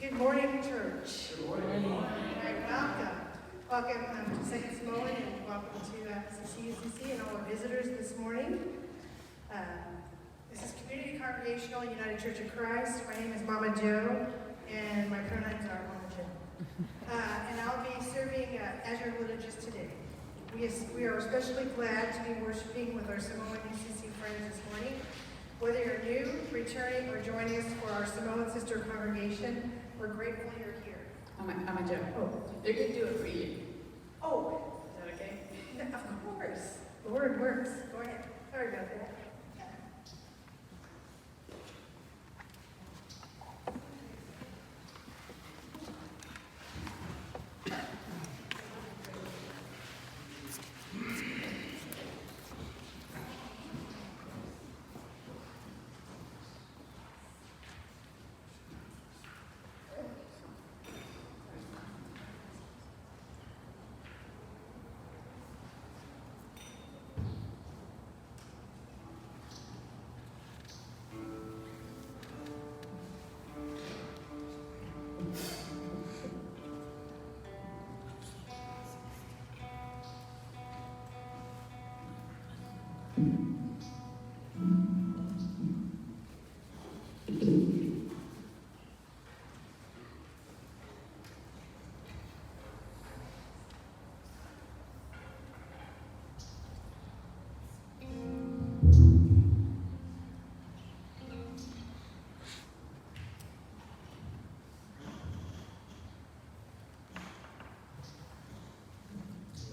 Good morning, church. Good morning. All right, welcome. Welcome to Second Samoan and welcome to CCUCC and all our visitors this morning. This is Community Congregational United Church of Christ. My name is Mama Joe, and my pronouns are Mama Joe. And I'll be serving as your religious today. We are especially glad to be worshiping with our Samoan UCC friends this morning. Whether you're new, returning, or joining us for our Samoan sister congregation, we're grateful you're here. I'm a Joe. Oh, They can do it for you. oh, Is that okay? of course. The word works. Go ahead. Sorry about that.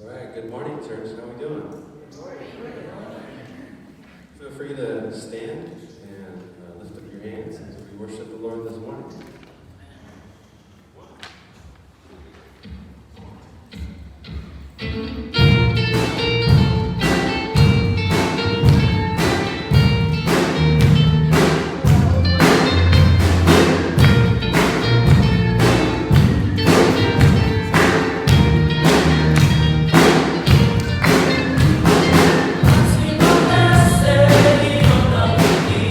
All right, good morning, church. How are we doing? Feel free to stand and lift up your hands as we worship the Lord this morning. Say,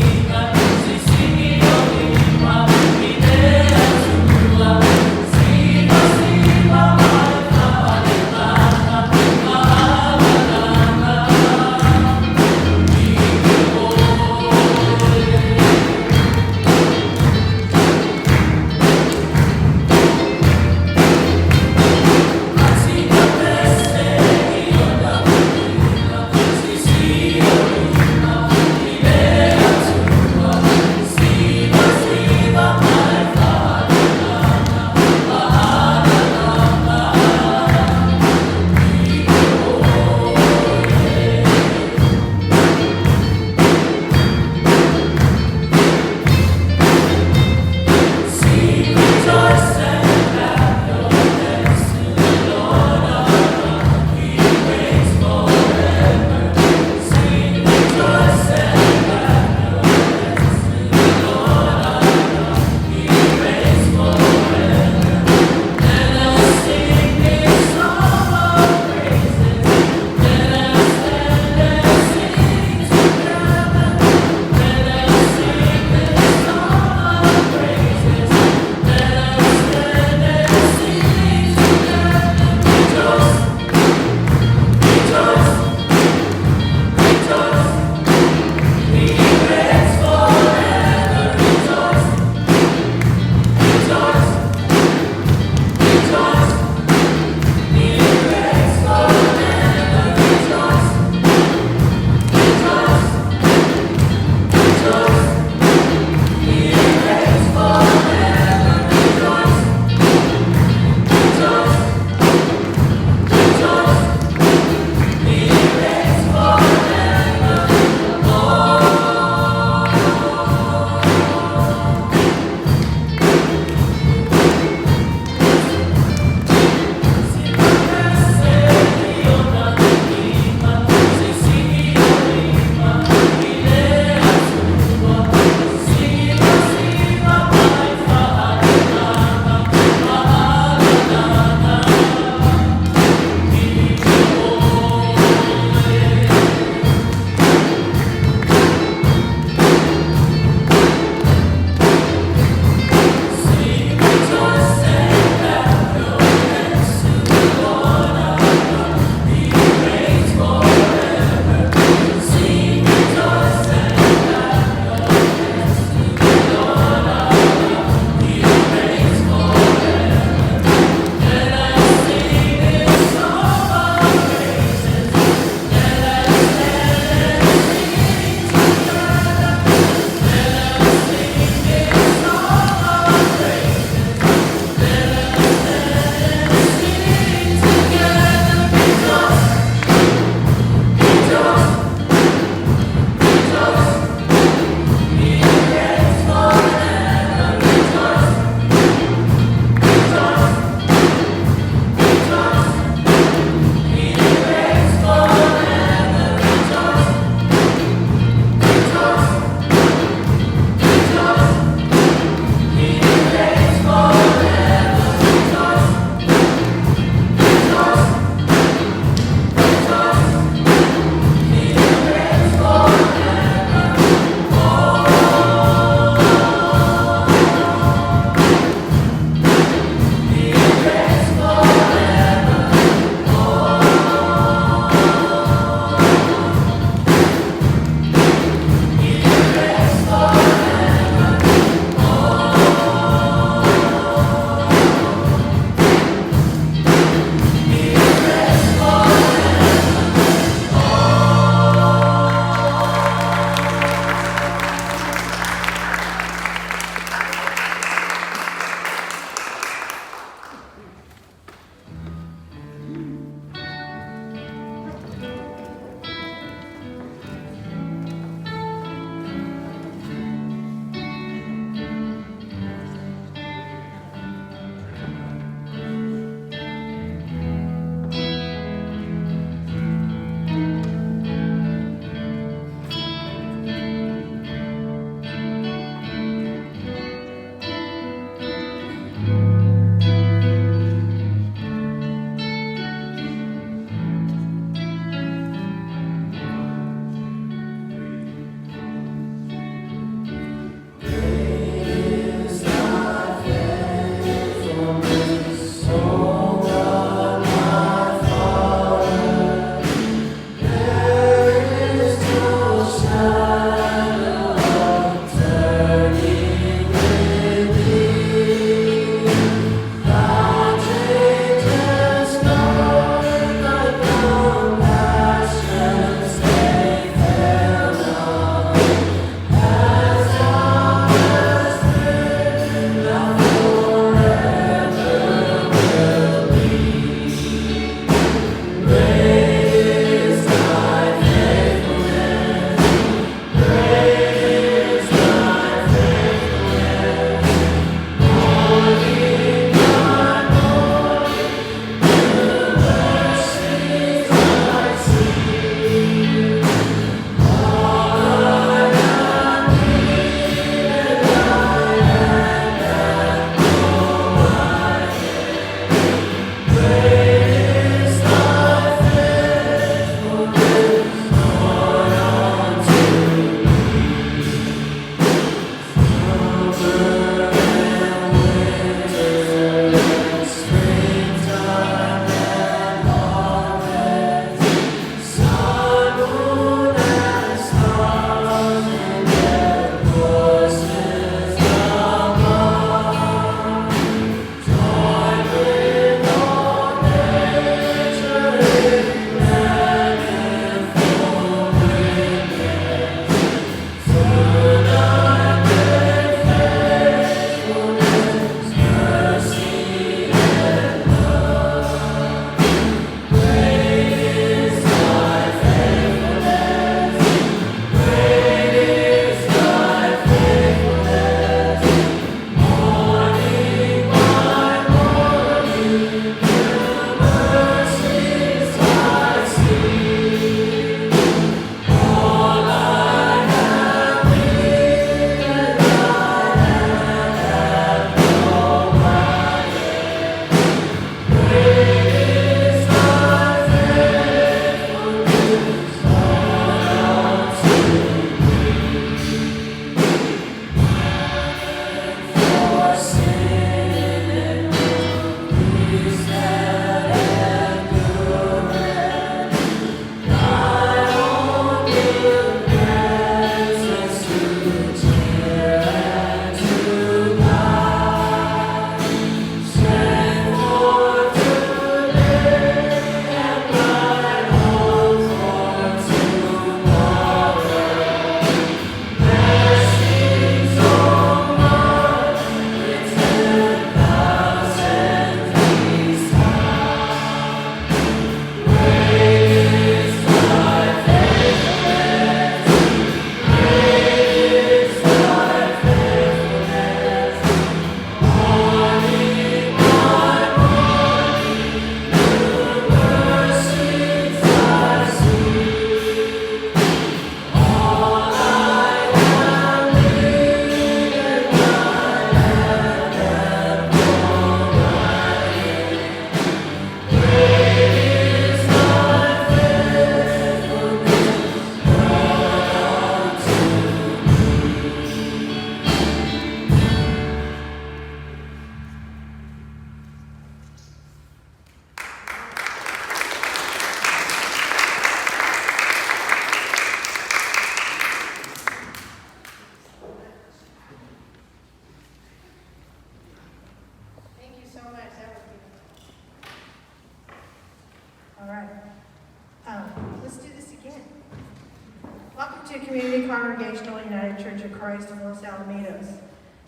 Congregational United Church of Christ in Los Alamitos.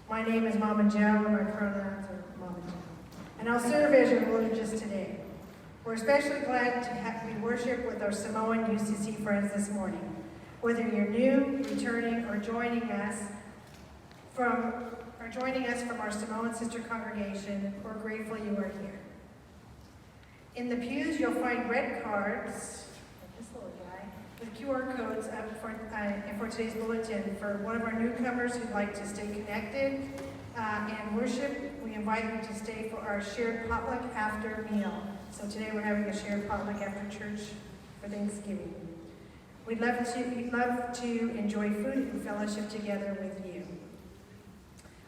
My name is Mama Joe, and my pronouns are Mama Joe. And I'll serve as your liturgist today. We're especially glad to have we worship with our Samoan UCC friends this morning. Whether you're new, returning, or joining us from our Samoan sister congregation, we're grateful you are here. In the pews, you'll find red cards, like this little guy, with QR codes up for today's bulletin. For one of our newcomers who'd like to stay connected and worship, we invite you to stay for our shared potluck after meal. So today we're having a shared potluck after church for Thanksgiving. We'd love to enjoy food and fellowship together with you.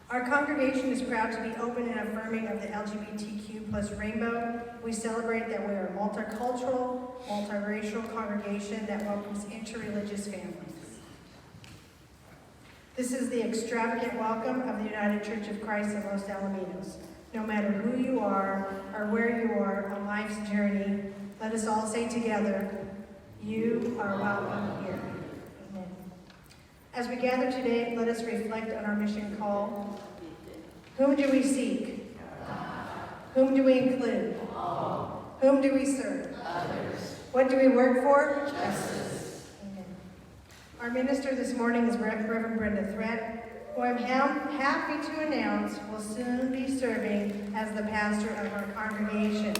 Our congregation is proud to be open and affirming of the LGBTQ plus rainbow. We celebrate that we are a multicultural, multiracial congregation that welcomes interreligious families. This is the extravagant welcome of the United Church of Christ in Los Alamitos. No matter who you are or where you are on life's journey, let us all say together, you are welcome here. Amen. As we gather today, let us reflect on our mission call. Whom do we seek? Whom do we include? Whom do we serve? Others. What do we work for? Justice. Amen. Our minister this morning is Reverend Brenda Threat, who I'm happy to announce will soon be serving as the pastor of our congregation.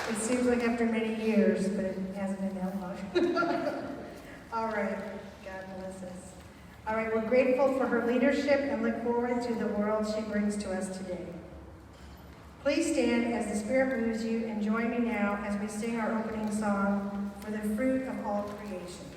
It seems like after many years, but it hasn't been that long. All right, God bless us. All right, we're grateful for her leadership and look forward to the world she brings to us today. Please stand as the Spirit moves you and join me now as we sing our opening song, For the Fruit of All Creation.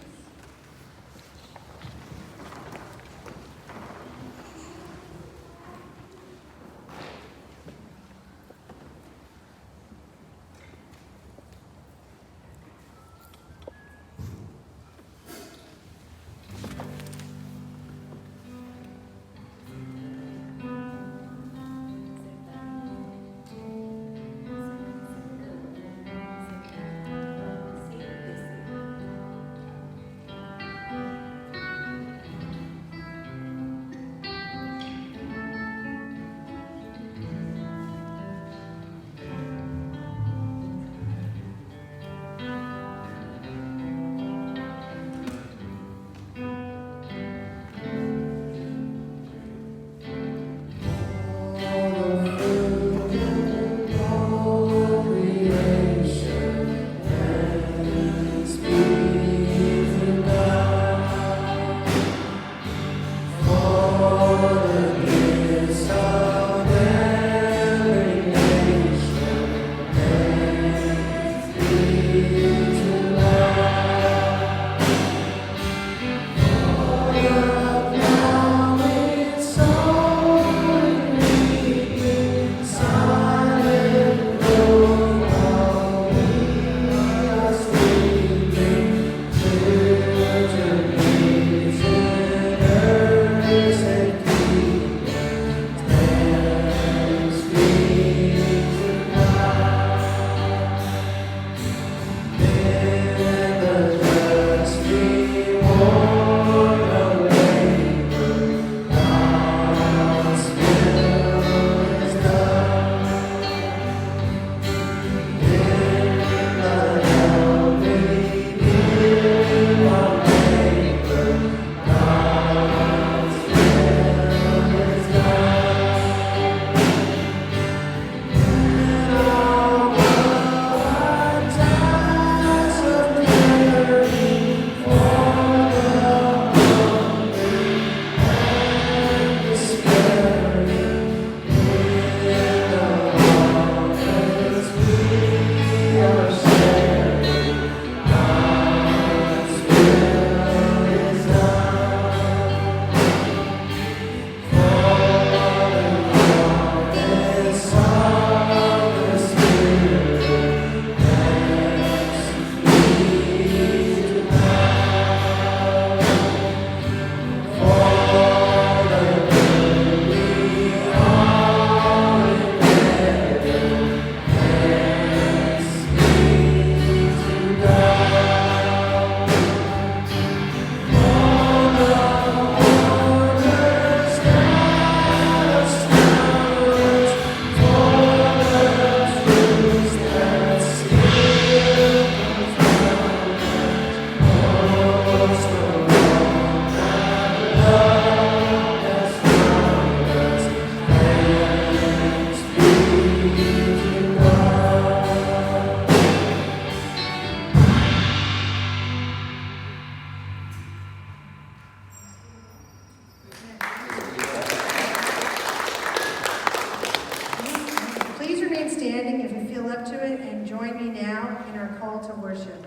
now in our call to worship.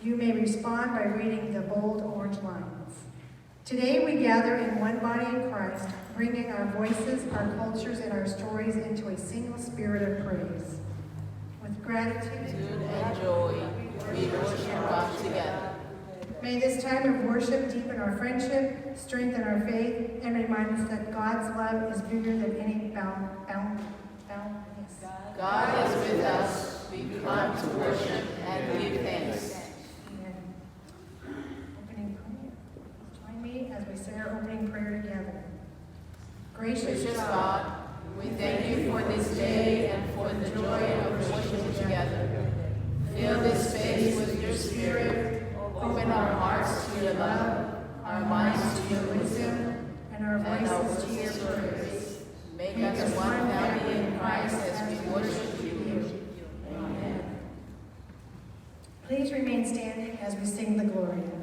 You may respond by reading the bold orange lines. Today we gather in one body in Christ, bringing our voices, our cultures, and our stories into a single spirit of praise. With gratitude and joy, we worship God together. May this time of worship deepen our friendship, strengthen our faith, and remind us that God's love is bigger than any boundedness. God is with us. We come to worship and give thanks. Amen. Opening prayer. Join me as we say our opening prayer together. Gracious God, we thank you for this day and for the joy of worshiping together. Fill this space with your spirit. Open our hearts to your love, our minds to your wisdom, and our voices to your praise. Make us one family in Christ as we worship you. Amen. Please remain standing as we sing the Gloria.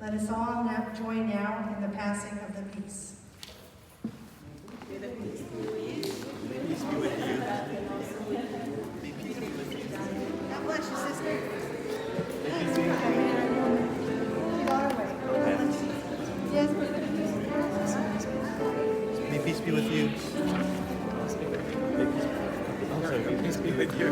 Let us all join now in the passing of the peace. God bless you, sister. Yes. May peace be with you. May peace be with you.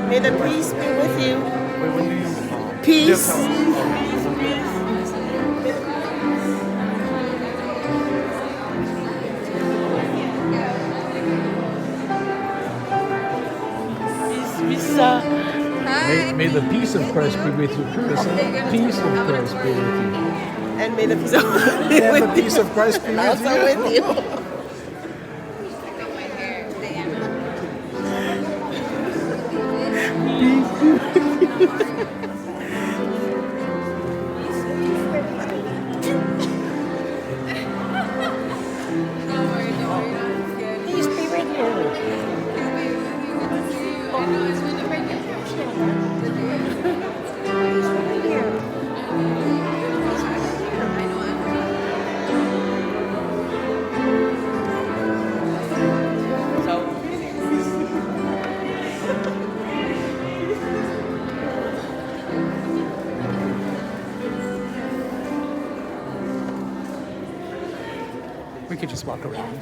May the peace be with you. Peace. May the peace of Christ be with you, person. Peace of Christ be with you. And may the peace of Christ be And the peace of Christ be with you. also with you. We could just walk around.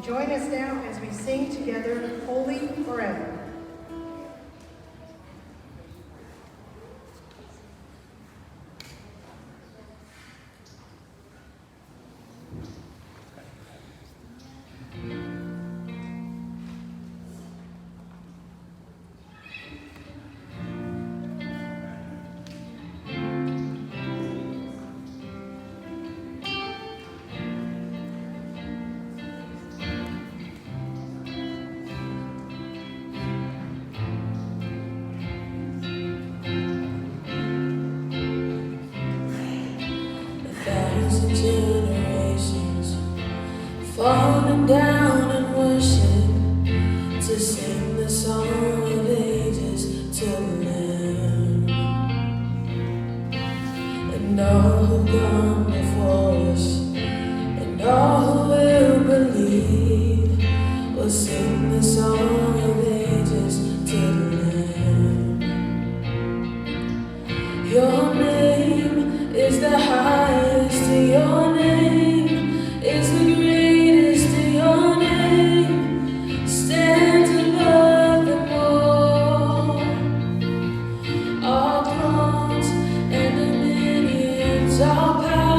And join us now as we sing together, Holy Forever. Falling down in worship to sing the song of ages to the Lamb. And all who've gone before us and all who will believe will sing the song of ages to the Lamb. Your name is the highest, your name is the greatest. Your name stands above them all. All thrones and dominions, all power.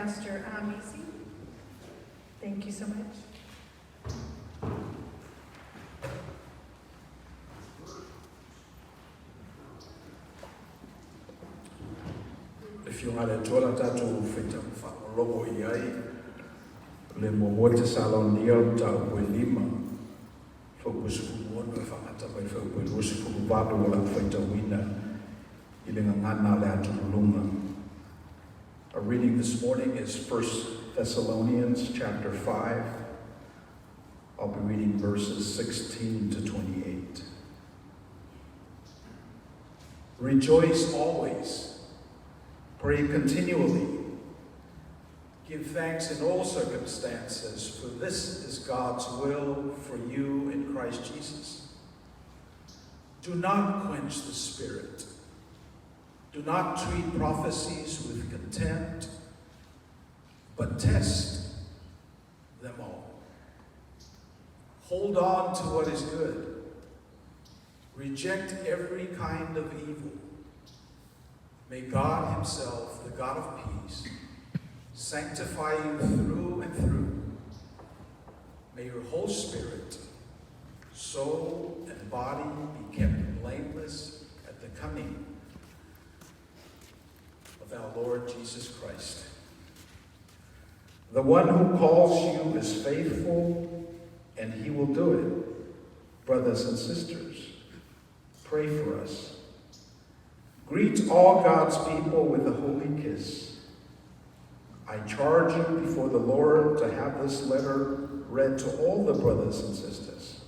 Pastor Misi. Thank you so much. If you are a tola tatu fita whakalogo iai, le momote salonial ta ue lima, focus fumono e whakata mai whakue lusi fukupato wala whaita wina, i le ngangana le atulunga. Our reading this morning is 1 Thessalonians chapter 5. I'll be reading verses 16 to 28. Rejoice always. Pray continually. Give thanks in all circumstances, for this is God's will for you in Christ Jesus. Do not quench the Spirit. Do not treat prophecies with contempt, but test them all. Hold on to what is good. Reject every kind of evil. May God himself, the God of peace, sanctify you through and through. May your whole spirit, soul, and body be kept blameless at the coming of our Lord Jesus Christ. The one who calls you is faithful, and he will do it. Brothers and sisters, pray for us. Greet all God's people with a holy kiss. I charge you before the Lord to have this letter read to all the brothers and sisters.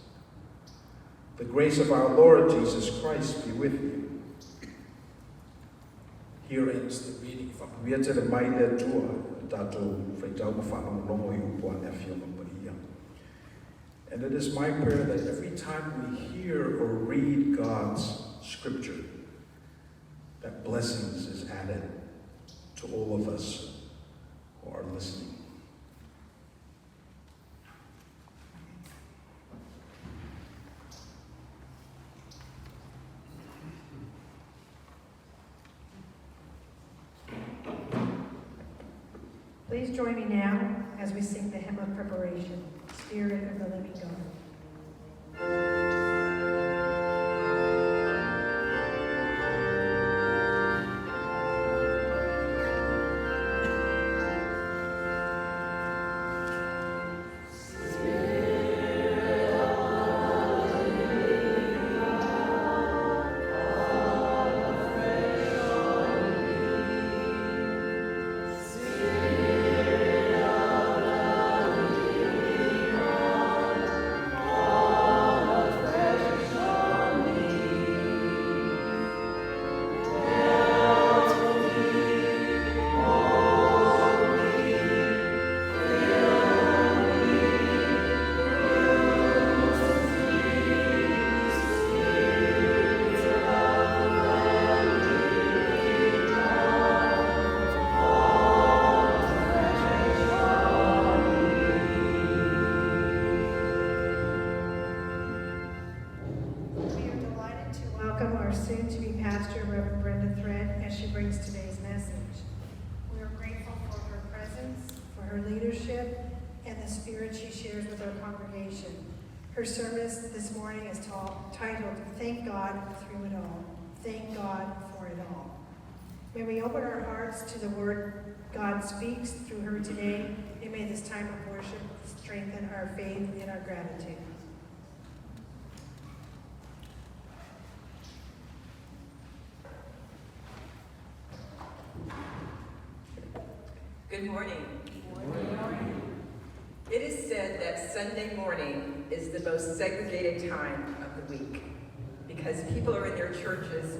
The grace of our Lord Jesus Christ be with you. Here ends the reading from Pianist, Maina and it is my prayer that every time we hear or read God's scripture, that blessings is added to all of us who are listening. Please join me now as we sing the hymn of preparation, Spirit of the Living God. Soon-to-be pastor, Reverend Brenda Thread, as she brings today's message. We are grateful for her presence, for her leadership, and the spirit she shares with our congregation. Her sermon this morning is titled, Thank God Through It All. Thank God for it all. May we open our hearts to the word God speaks through her today, and may this time of worship strengthen our faith and our gratitude. Good morning. Good morning. It is said that Sunday morning is the most segregated time of the week because people are in their churches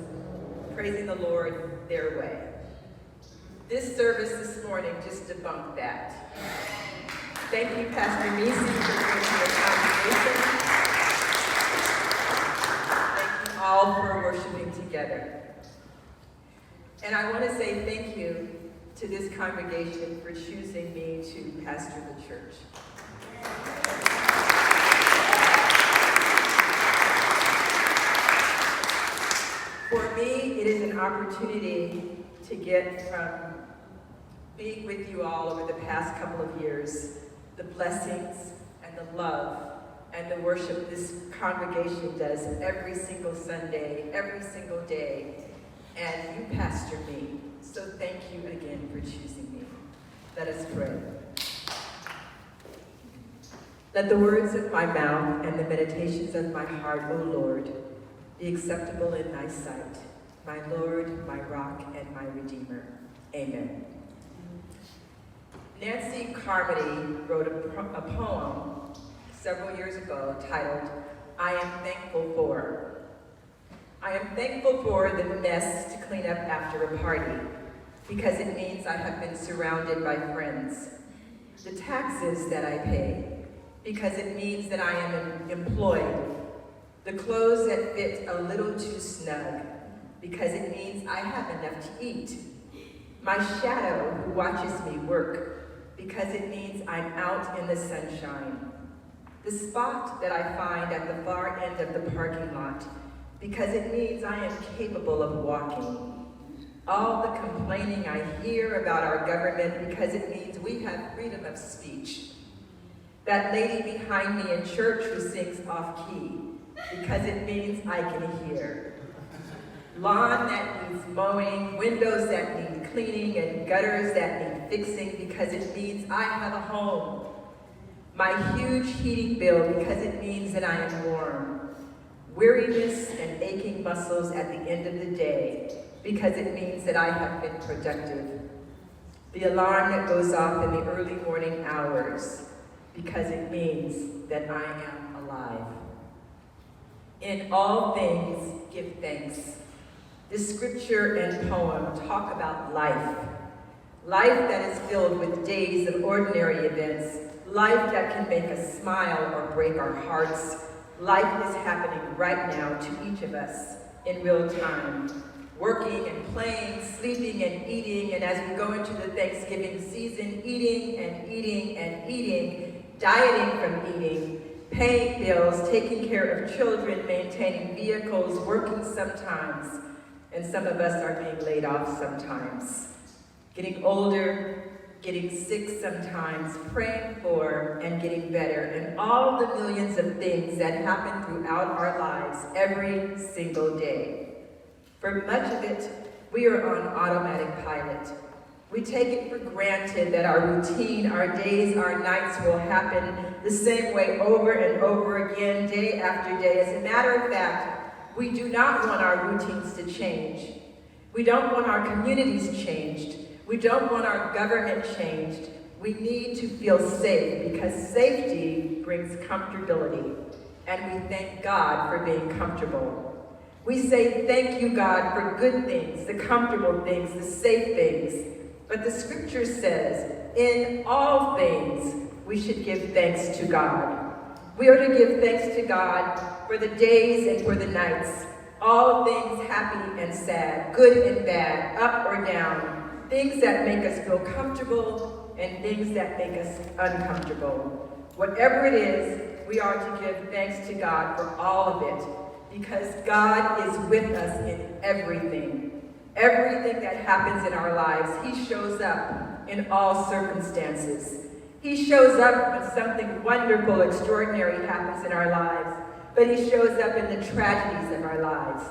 praising the Lord their way. This service this morning just debunked that. Thank you, Pastor Misi, for bringing the congregation. Thank you all for worshiping together. And I want to say thank you to this congregation for choosing me to pastor the church. For me, it is an opportunity to get from being with you all over the past couple of years, the blessings and the love and the worship this congregation does every single Sunday, every single day. And you pastor me, so thank you again for choosing me. Let us pray. Let the words of my mouth and the meditations of my heart, O Lord, be acceptable in thy sight, my Lord, my rock, and my Redeemer. Amen. Nancy Carmody wrote a poem several years ago titled, I Am Thankful For. I am thankful for the mess to clean up after a party, because it means I have been surrounded by friends. The taxes that I pay, because it means that I am employed. The clothes that fit a little too snug, because it means I have enough to eat. My shadow who watches me work, because it means I'm out in the sunshine. The spot that I find at the far end of the parking lot, because it means I am capable of walking. All the complaining I hear about our government, because it means we have freedom of speech. That lady behind me in church who sings off-key, because it means I can hear. Lawn that needs mowing, windows that need cleaning, and gutters that need fixing, because it means I have a home. My huge heating bill, because it means that I am warm. Weariness and aching muscles at the end of the day, because it means that I have been productive. The alarm that goes off in the early morning hours, because it means that I am alive. In all things, give thanks. This scripture and poem talk about life. Life that is filled with days of ordinary events. Life that can make us smile or break our hearts. Life is happening right now to each of us in real time. Working and playing, sleeping and eating, and as we go into the Thanksgiving season, eating and eating and eating, dieting from eating, paying bills, taking care of children, maintaining vehicles, working sometimes, and some of us are being laid off sometimes. Getting older, getting sick sometimes, praying for and getting better, and all the millions of things that happen throughout our lives every single day. For much of it, we are on automatic pilot. We take it for granted that our routine, our days, our nights will happen the same way over and over again, day after day. As a matter of fact, we do not want our routines to change. We don't want our communities changed. We don't want our government changed. We need to feel safe because safety brings comfortability. And we thank God for being comfortable. We say thank you, God, for good things, the comfortable things, the safe things. But the scripture says, in all things, we should give thanks to God. We are to give thanks to God for the days and for the nights, all things happy and sad, good and bad, up or down, things that make us feel comfortable and things that make us uncomfortable. Whatever it is, we are to give thanks to God for all of it, because God is with us in everything. Everything that happens in our lives, He shows up in all circumstances. He shows up when something wonderful, extraordinary happens in our lives, but He shows up in the tragedies of our lives,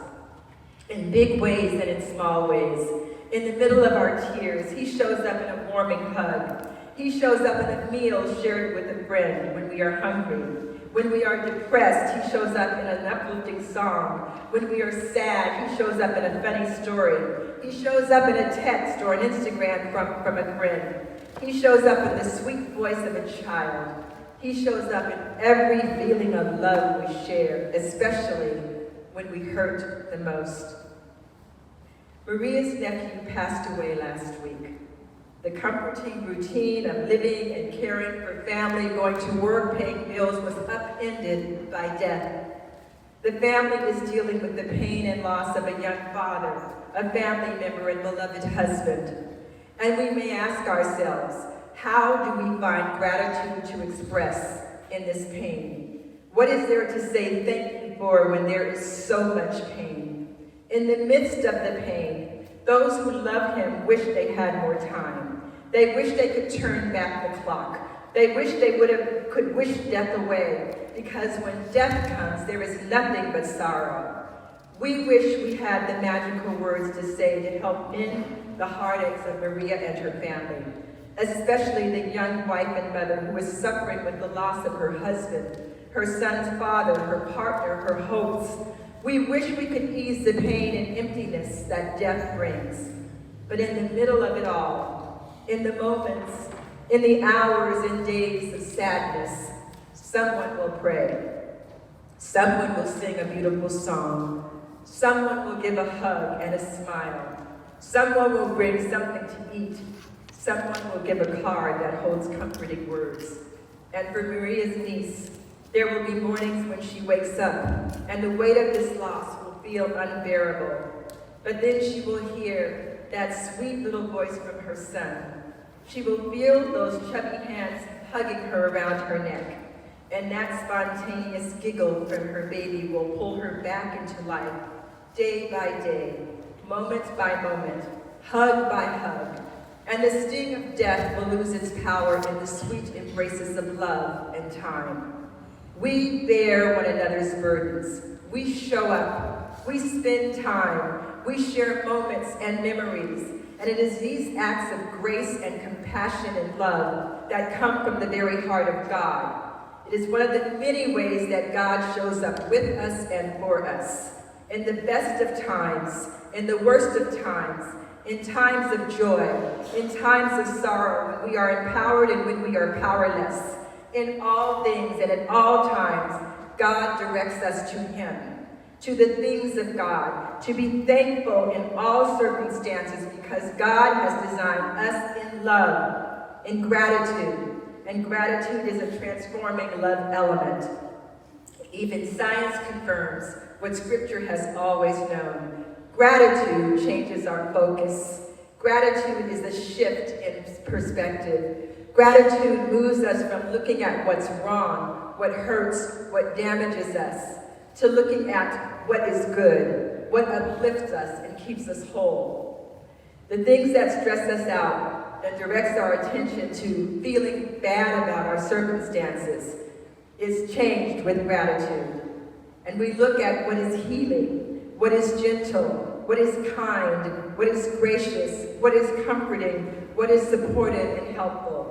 in big ways and in small ways. In the middle of our tears, He shows up in a warming hug. He shows up in a meal shared with a friend when we are hungry. When we are depressed, He shows up in an uplifting song. When we are sad, He shows up in a funny story. He shows up in a text or an Instagram from a friend. He shows up in the sweet voice of a child. He shows up in every feeling of love we share, especially when we hurt the most. Maria's nephew passed away last week. The comforting routine of living and caring for family, going to work, paying bills was upended by death. The family is dealing with the pain and loss of a young father, a family member and beloved husband. And we may ask ourselves, how do we find gratitude to express in this pain? What is there to say thank you for when there is so much pain? In the midst of the pain, those who love Him wish they had more time. They wish they could turn back the clock. They wish they could wish death away, because when death comes, there is nothing but sorrow. We wish we had the magical words to say to help mend the heartaches of Maria and her family, especially the young wife and mother who is suffering with the loss of her husband, her son's father, her partner, her hopes. We wish we could ease the pain and emptiness that death brings. But in the middle of it all, in the moments, in the hours and days of sadness, someone will pray. Someone will sing a beautiful song. Someone will give a hug and a smile. Someone will bring something to eat. Someone will give a card that holds comforting words. And for Maria's niece, there will be mornings when she wakes up and the weight of this loss will feel unbearable. But then she will hear that sweet little voice from her son. She will feel those chubby hands hugging her around her neck. And that spontaneous giggle from her baby will pull her back into life, day by day, moment by moment, hug by hug. And the sting of death will lose its power in the sweet embraces of love and time. We bear one another's burdens. We show up. We spend time. We share moments and memories. And it is these acts of grace and compassion and love that come from the very heart of God. It is one of the many ways that God shows up with us and for us. In the best of times, in the worst of times, in times of joy, in times of sorrow, when we are empowered and when we are powerless. In all things and at all times, God directs us to Him, to the things of God, to be thankful in all circumstances because God has designed us in love, in gratitude. And gratitude is a transforming love element. Even science confirms what Scripture has always known. Gratitude changes our focus. Gratitude is a shift in perspective. Gratitude moves us from looking at what's wrong, what hurts, what damages us, to looking at what is good, what uplifts us and keeps us whole. The things that stress us out and directs our attention to feeling bad about our circumstances is changed with gratitude. And we look at what is healing, what is gentle, what is kind, what is gracious, what is comforting, what is supportive and helpful.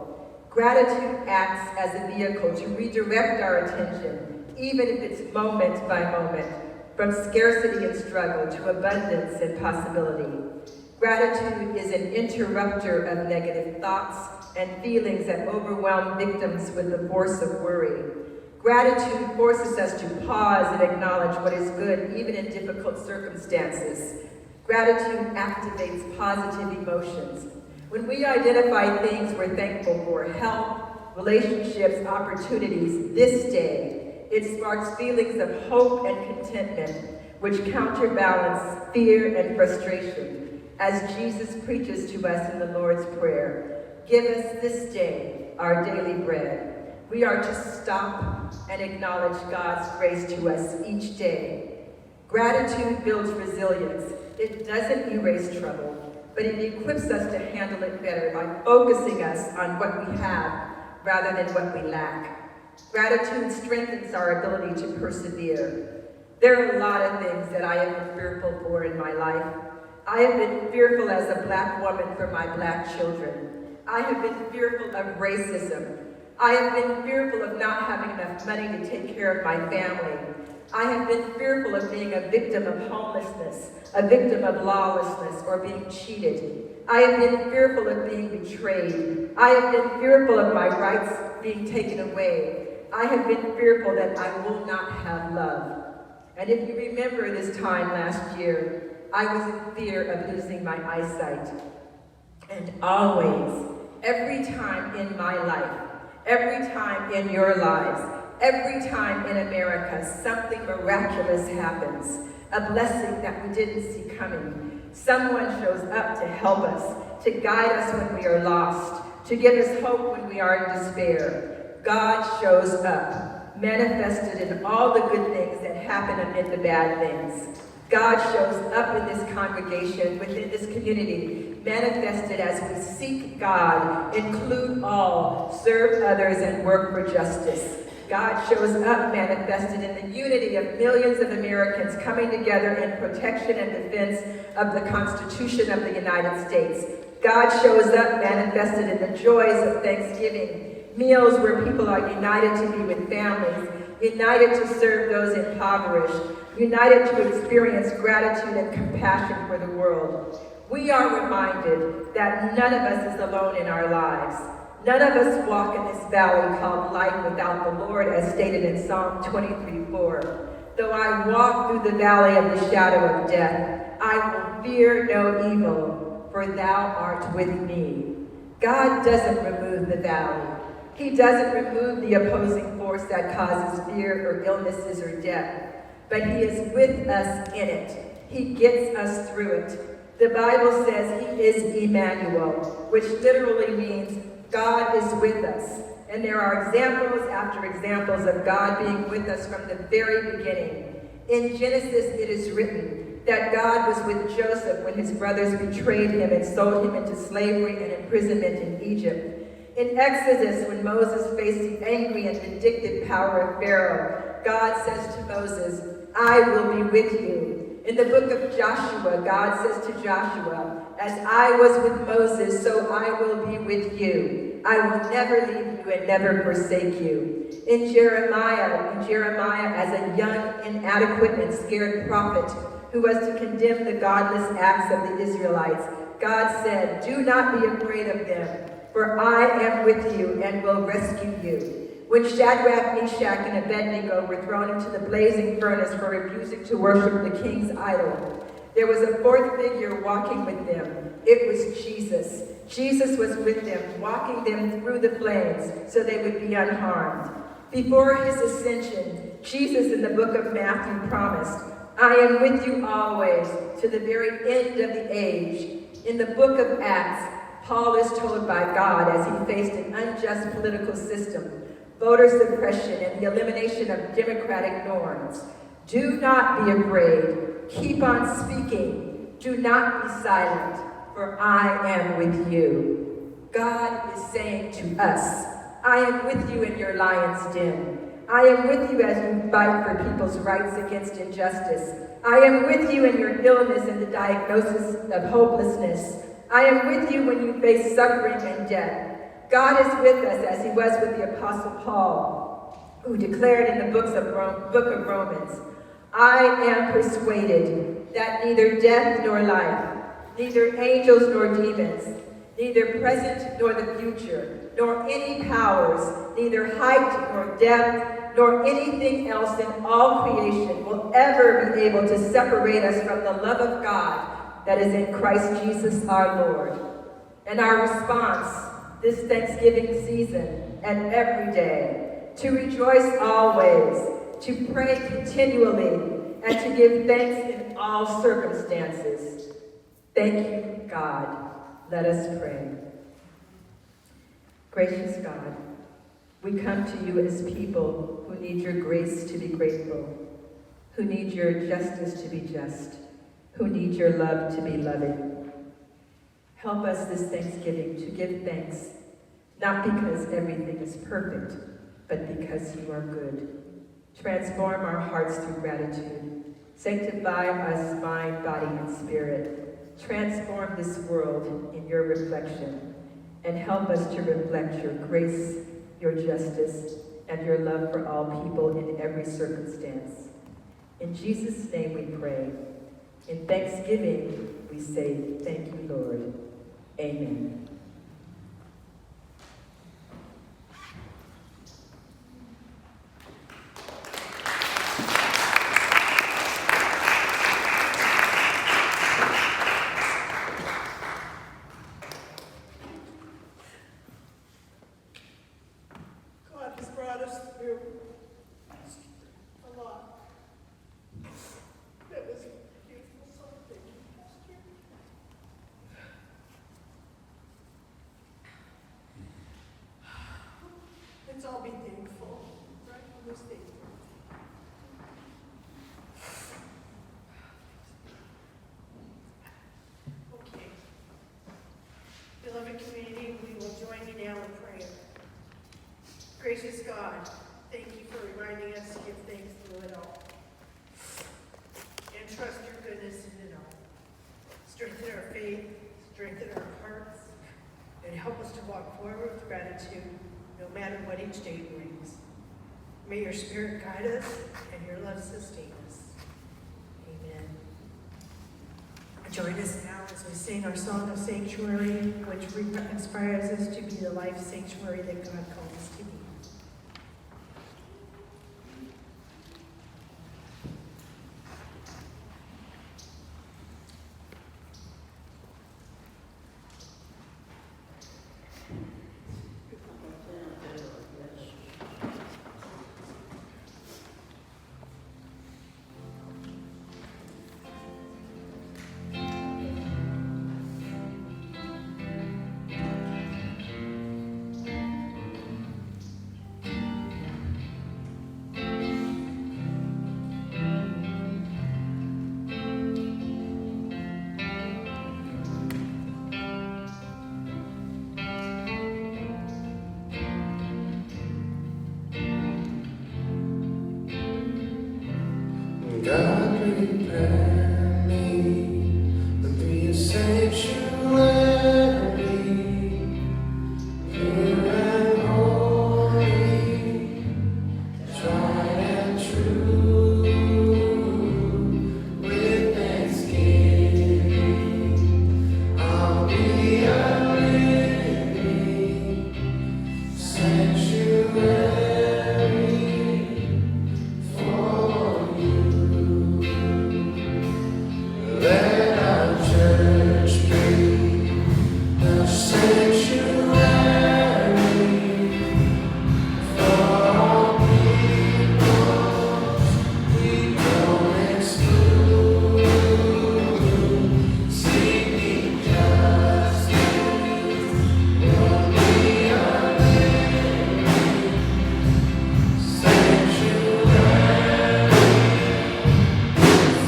Gratitude acts as a vehicle to redirect our attention, even if it's moment by moment, from scarcity and struggle to abundance and possibility. Gratitude is an interrupter of negative thoughts and feelings that overwhelm victims with the force of worry. Gratitude forces us to pause and acknowledge what is good, even in difficult circumstances. Gratitude activates positive emotions. When we identify things we're thankful for, health, relationships, opportunities, this day, it sparks feelings of hope and contentment, which counterbalance fear and frustration, as Jesus preaches to us in the Lord's Prayer. Give us this day our daily bread. We are to stop and acknowledge God's grace to us each day. Gratitude builds resilience. It doesn't erase trouble, but it equips us to handle it better by focusing us on what we have rather than what we lack. Gratitude strengthens our ability to persevere. There are a lot of things that I have been fearful for in my life. I have been fearful as a Black woman for my Black children. I have been fearful of racism. I have been fearful of not having enough money to take care of my family. I have been fearful of being a victim of homelessness, a victim of lawlessness, or being cheated. I have been fearful of being betrayed. I have been fearful of my rights being taken away. I have been fearful that I will not have love. And if you remember this time last year, I was in fear of losing my eyesight. And always, every time in my life, every time in your lives, every time in America, something miraculous happens. A blessing that we didn't see coming. Someone shows up to help us, to guide us when we are lost, to give us hope when we are in despair. God shows up, manifested in all the good things that happen amid the bad things. God shows up in this congregation, within this community, manifested as we seek God, include all, serve others, and work for justice. God shows up manifested in the unity of millions of Americans coming together in protection and defense of the Constitution of the United States. God shows up manifested in the joys of Thanksgiving, meals where people are united to be with families, united to serve those impoverished, united to experience gratitude and compassion for the world. We are reminded that none of us is alone in our lives. None of us walk in this valley called life without the Lord, as stated in Psalm 23:4. Though I walk through the valley of the shadow of death, I will fear no evil, for thou art with me. God doesn't remove the valley. He doesn't remove the opposing force that causes fear or illnesses or death, but he is with us in it. He gets us through it. The Bible says he is Emmanuel, which literally means God is with us. And there are examples after examples of God being with us from the very beginning. In Genesis, it is written that God was with Joseph when his brothers betrayed him and sold him into slavery and imprisonment in Egypt. In Exodus, when Moses faced the angry and vindictive power of Pharaoh, God says to Moses, I will be with you. In the book of Joshua, God says to Joshua, as I was with Moses, so I will be with you. I will never leave you and never forsake you. In Jeremiah, as a young, inadequate, and scared prophet who was to condemn the godless acts of the Israelites, God said, do not be afraid of them, for I am with you and will rescue you. When Shadrach, Meshach, and Abednego were thrown into the blazing furnace for refusing to worship the king's idol, there was a fourth figure walking with them. It was Jesus. Jesus was with them, walking them through the flames so they would be unharmed. Before his ascension, Jesus in the book of Matthew promised, I am with you always to the very end of the age. In the book of Acts, Paul is told by God as he faced an unjust political system, voter suppression, and the elimination of democratic norms. Do not be afraid. Keep on speaking. Do not be silent, for I am with you. God is saying to us, I am with you in your lion's den. I am with you as you fight for people's rights against injustice. I am with you in your illness and the diagnosis of hopelessness. I am with you when you face suffering and death. God is with us as he was with the Apostle Paul, who declared in the book of Romans, I am persuaded that neither death nor life, neither angels nor demons, neither present nor the future, nor any powers, neither height nor depth, nor anything else in all creation will ever be able to separate us from the love of God that is in Christ Jesus our Lord. And our response this Thanksgiving season and every day, to rejoice always, to pray continually, and to give thanks in all circumstances. Thank you, God. Let us pray. Gracious God, we come to you as people who need your grace to be grateful, who need your justice to be just, who need your love to be loving. Help us this Thanksgiving to give thanks, not because everything is perfect, but because you are good. Transform our hearts through gratitude. Sanctify us, mind, body, and spirit. Transform this world in your reflection, and help us to reflect your grace, your justice, and your love for all people in every circumstance. In Jesus' name we pray. In thanksgiving, we say, thank you, Lord. Amen. God has brought us through a lot. It was beautiful something. Let's all be thankful, right? On this day. Okay. gracious God, thank you for reminding us to give thanks through it all. And trust your goodness in it all. Strengthen our faith, strengthen our hearts, and help us to walk forward with gratitude, no matter what each day brings. May your Spirit guide us and your love sustain us. Amen. Join us now as we sing our song of sanctuary, which inspires us to be the life sanctuary that God called us to be. God prepare me to be a sanctuary, pure and holy, tried and true, with thanksgiving. I'll be a living sanctuary. Let our church be the sanctuary for all peoples. We don't exclude, seeking justice. We'll be a living sanctuary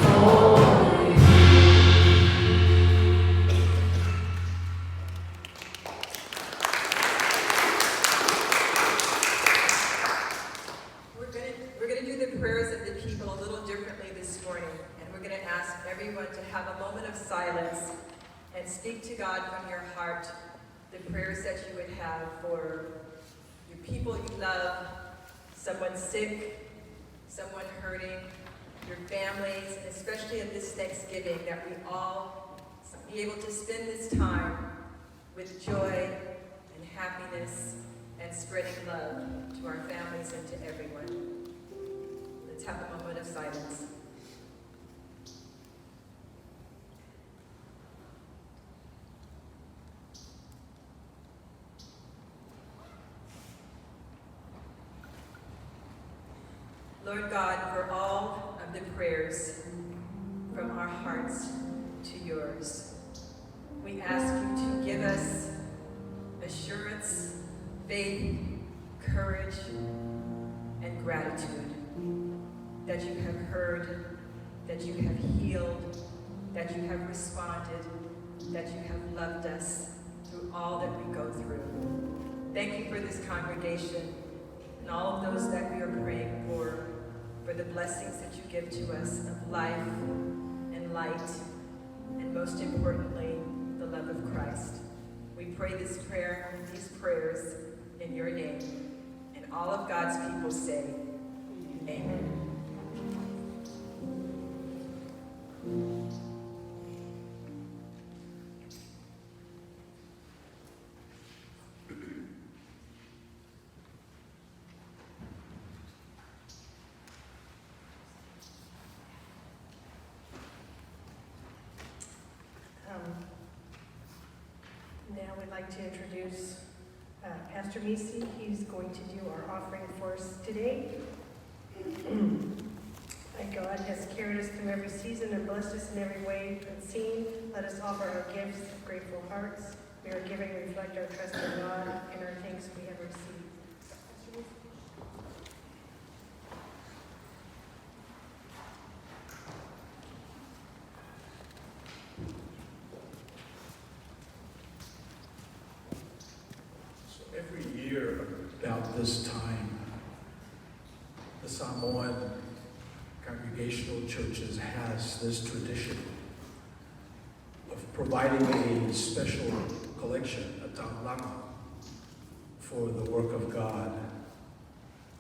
for We're going to do the prayers of the people a little differently this morning, and we're going to ask everyone to have a moment of silence and speak to God from your heart the prayers that you would have for your people you love, someone sick, someone hurting, your families, and especially at this Thanksgiving, that we all be able to spend this time with joy and happiness and spreading love to our families and to everyone. Let's have a moment of silence. Lord God, for all of the prayers from our hearts to yours, we ask you to give us assurance, faith, courage, and gratitude that you have heard, that you have healed, that you have responded, that you have loved us through all that we go through. Thank you for this congregation and all of those that we are praying for the blessings that you give to us of life and light, and most importantly, the love of Christ. We pray these prayers in your name, and all of God's people say, amen. Now we'd like to introduce Pastor Misi. He's going to do our offering for us today. And God has carried us through every season and blessed us in every way unseen. Let us offer our gifts of grateful hearts. We are giving reflect our trust in God and our thanks we have received. Pastor Misi. Every year, about this time. The Samoan Congregational churches has this tradition of providing a special collection, a taulanga, for the work of God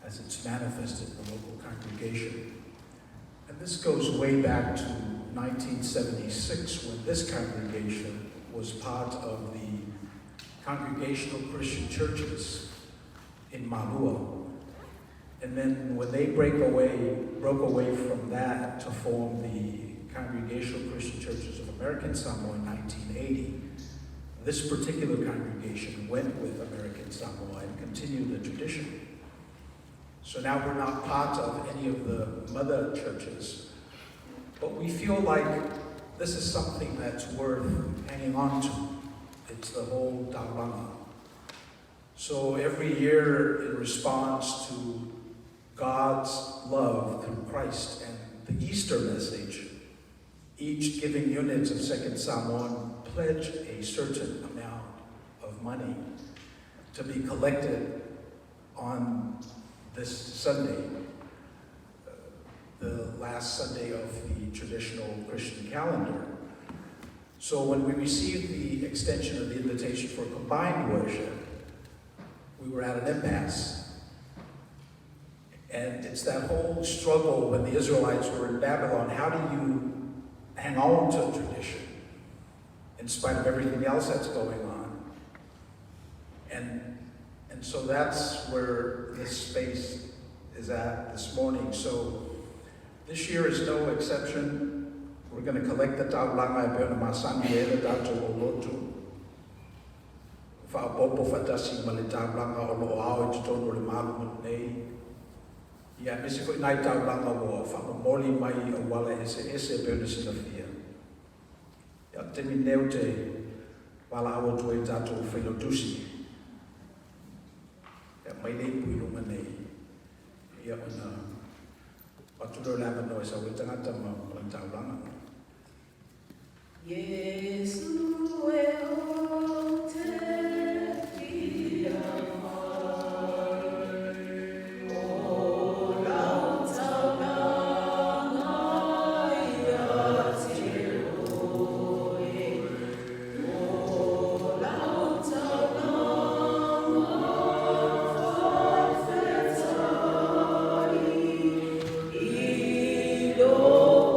as it's manifested in the local congregation. And this goes way back to 1976 when this congregation was part of the Congregational Christian churches in Malua. And then when they broke away from that to form the Congregational Christian Churches of American Samoa in 1980, this particular congregation went with American Samoa and continued the tradition. So now we're not part of any of the mother churches, but we feel like this is something that's worth hanging on to. It's the whole taulanga. So every year in response to God's love through Christ and the Easter message, each giving units of Second Samoan pledge a certain amount of money to be collected on this Sunday, the last Sunday of the traditional Christian calendar. So when we received the extension of the invitation for combined worship, we were at an impasse. And it's that whole struggle when the Israelites were in Babylon. How do you hang on to a tradition in spite of everything else that's going on? And so that's where this space is at this morning. So this year is no exception. We're going to collect the taulanga e peona masani e le tatu o lotu. Whaapopo whatasi ma le taulanga o lo ao e tutonu le malu nei. Ia misi koe nai taulanga o whaamamoli mai o wala ese peona sinafia. Ia temi neu te wala awa tue tatu whailotusi. Ia mai nei puilunga nei. Ia ona paturo lama no e sa wetangata ma taulanga. Yesu e o te pia mai, o lau taulanga ia te oe, o lau taulanga whawhetai, i loa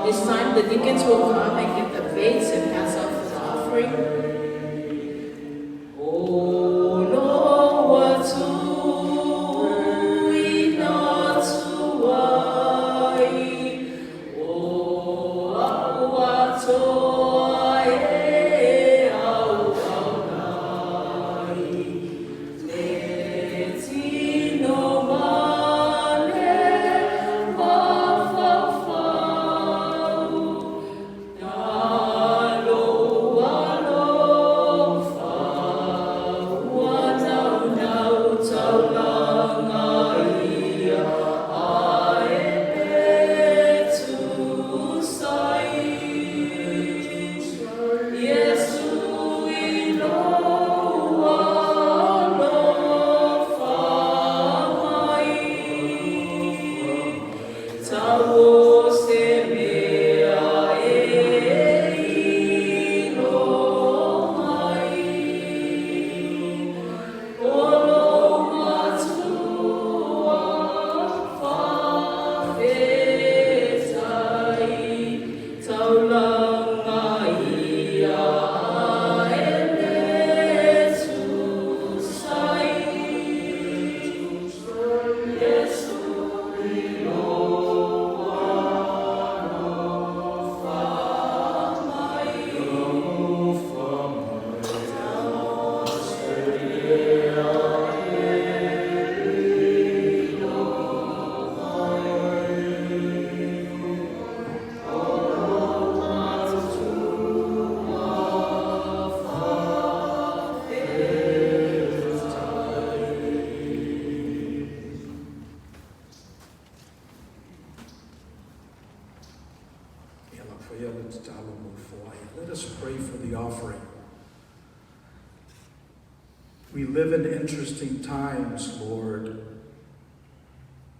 This time the deacons will come and give the plates and pass out the offering. Oh Lord, what to we not to why? Oh, what to I We live in interesting times, Lord,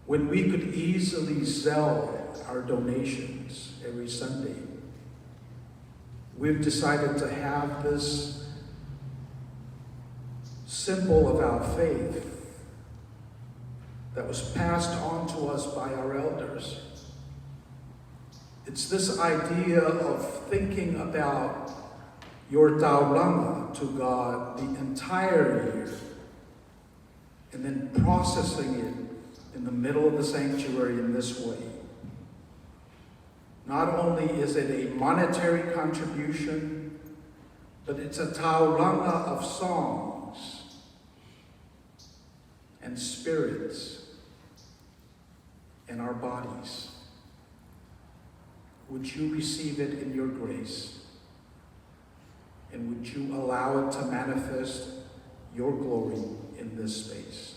when we could easily sell our donations every Sunday. We've decided to have this symbol of our faith that was passed on to us by our elders. It's this idea of thinking about your taulanga to God the entire year and then processing it in the middle of the sanctuary in this way. Not only is it a monetary contribution, but it's a taulanga of songs and spirits and our bodies. Would you receive it in your grace? And would you allow it to manifest your glory in this space?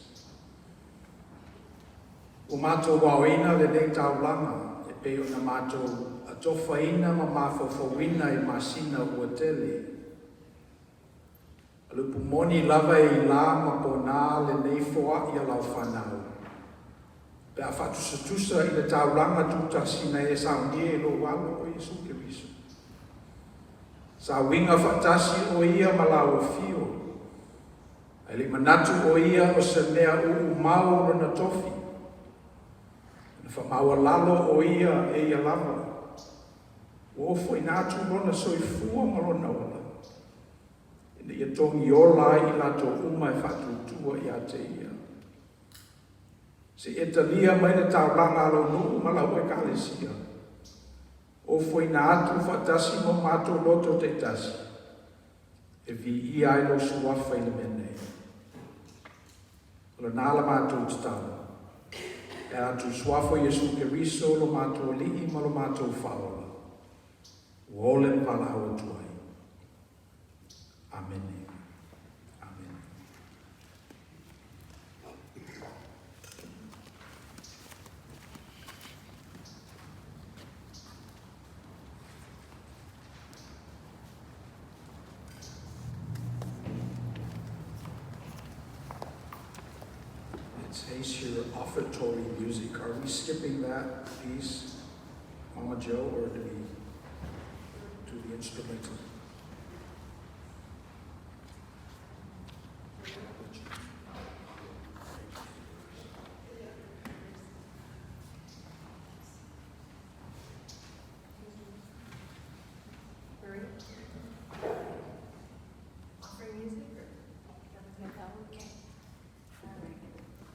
O mātou wawina le nei taulanga, e peo na mātou atofaina ma mawhawhawina I masina ua tele. Alu pumoni lava I la ma pona le nei foa I alau whanau. Pe a whatusatusa I le taulanga tutasina e saungie lo walo o Yesu Kiriso. Sa winga whatasi o ia malau fio. Ai le manatu o ia o se mea u mau no na tofi. Na whamaua lalo o ia e ia lava. O foi natu rona soifua marona ola. Ina ia tongi o lai I lato uma e whatutua I a te ia. Se etalia mai na taulanga alo nuu malau e kalesia. O foi na atu whatasi mo mato loto te tasi. E vi I ai lo suafa I le mene. O le nala mato titala. E atu suafa Yesu Kiriso lo mato li'i ma lo mato whaola. Uole mpala awa tuai. Amen. Amen. It's your offertory music. Are we skipping that piece, Mama Joe, or do we do the instrumental?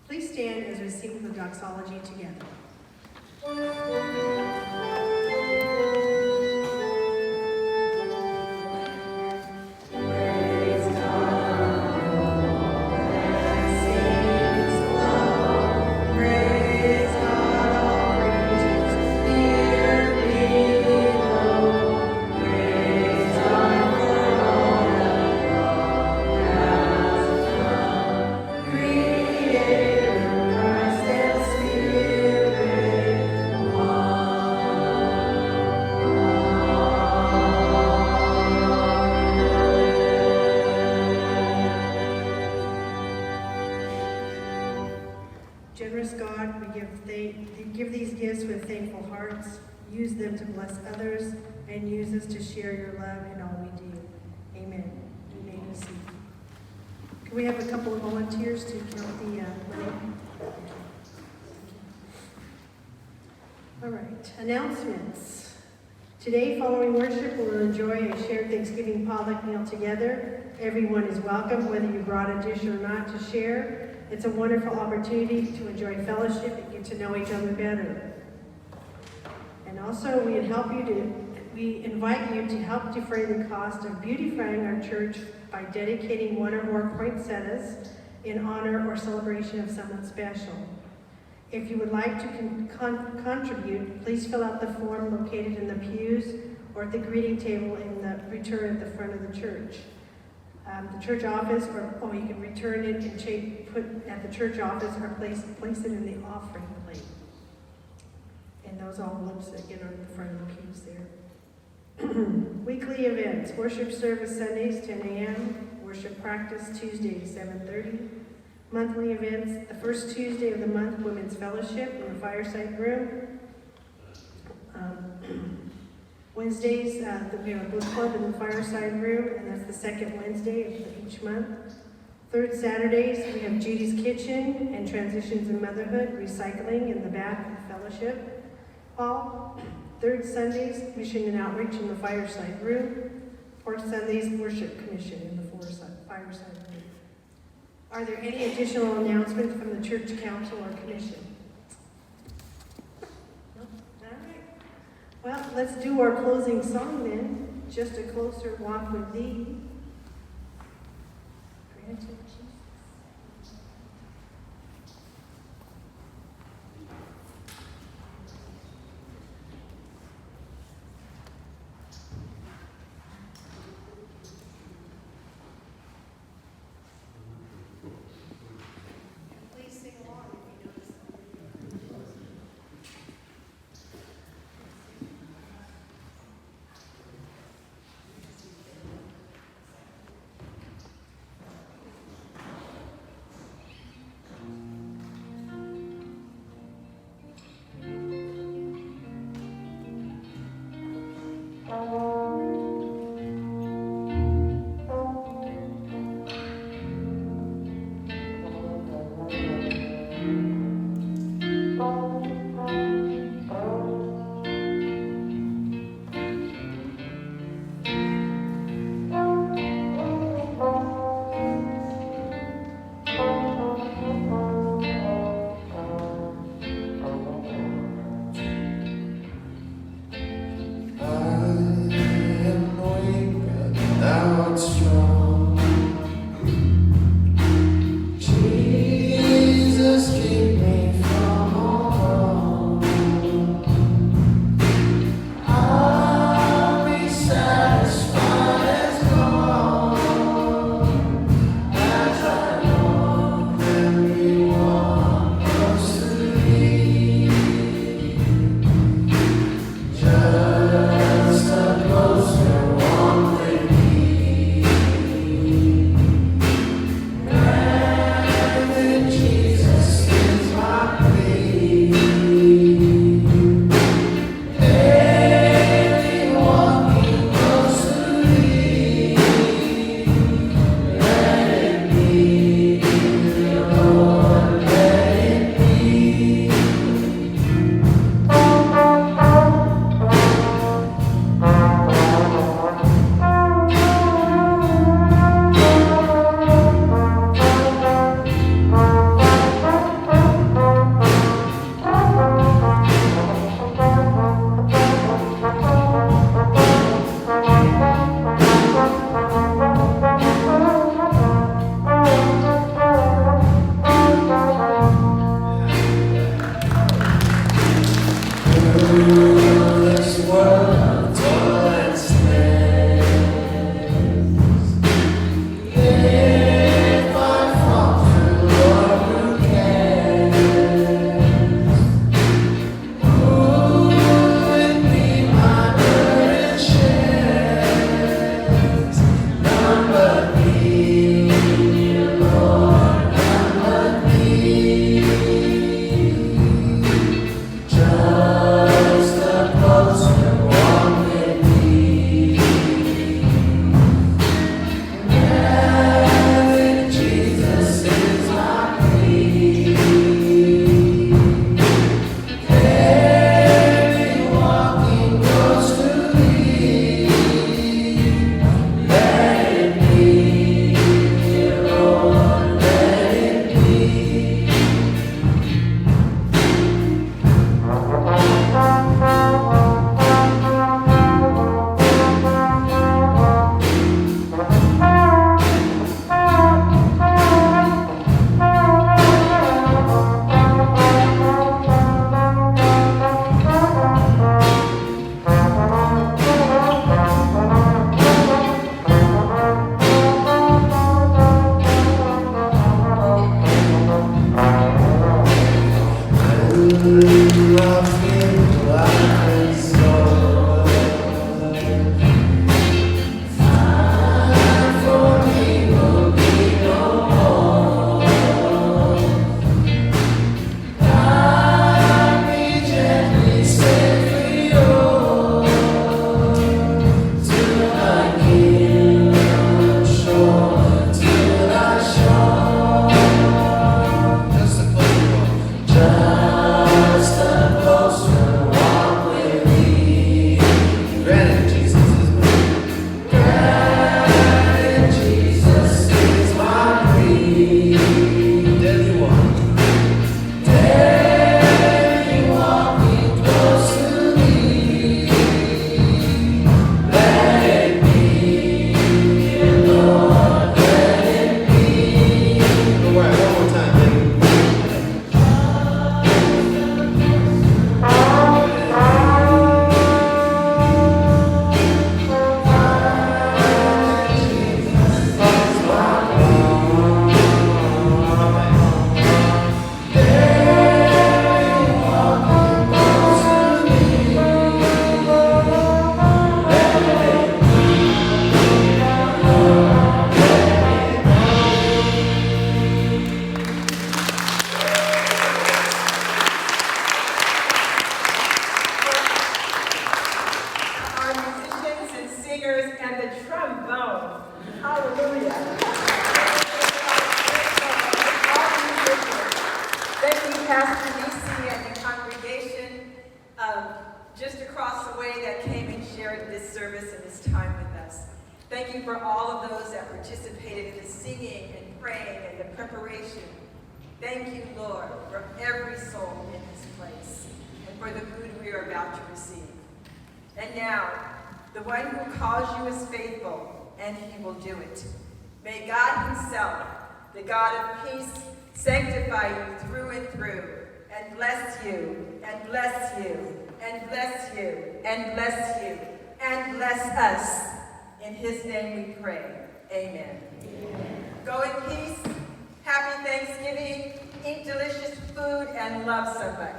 Please stand as we sing the doxology together. Generous God, we give these gifts with thankful hearts. Use them to bless others and use us to share your love in all we do. Amen. You may be seated. Can we have a couple of volunteers to count the money? All right, announcements. Today, following worship, we'll enjoy a shared Thanksgiving potluck meal together. Everyone is welcome, whether you brought a dish or not, to share. It's a wonderful opportunity to enjoy fellowship and get to know each other better. And also, we invite you to help defray the cost of beautifying our church by dedicating one or more poinsettias in honor or celebration of someone special. If you would like to contribute, please fill out the form located in the pews or at the greeting table in the return at the front of the church. The church office, or you can return it and put at the church office or place it in the offering plate. And those envelopes again are at the front of the pews there. Weekly events: worship service Sundays 10 a.m., worship practice Tuesday at 7:30. Monthly events, the first Tuesday of the month, Women's Fellowship in the Fireside Room. Wednesdays, we have a book club in the Fireside Room, and that's the second Wednesday of each month. Third Saturdays, we have Judy's Kitchen and Transitions in Motherhood, Recycling in the back of the Fellowship Hall. Third Sundays, Mission and Outreach in the Fireside Room. Fourth Sundays, Worship Commission in the Fireside Room. Are there any additional announcements from the Church Council or Commission? No? All right. Well, let's do our closing song then. Just a Closer Walk with Thee. Granted, Jesus. Please sing along if you know this song. Hallelujah. Thank you, Pastor Misi and the congregation just across the way that came and shared this service and this time with us. Thank you for all of those that participated in the singing and praying and the preparation. Thank you, Lord, for every soul in this place and for the food we are about to receive. And now, the one who calls you is faithful, and he will do it. May God himself, the God of peace, sanctify you through and through, and bless you, and bless you, and bless you, and bless you, and bless us. In his name we pray. Amen. Amen. Go in peace. Happy Thanksgiving. Eat delicious food and love somebody.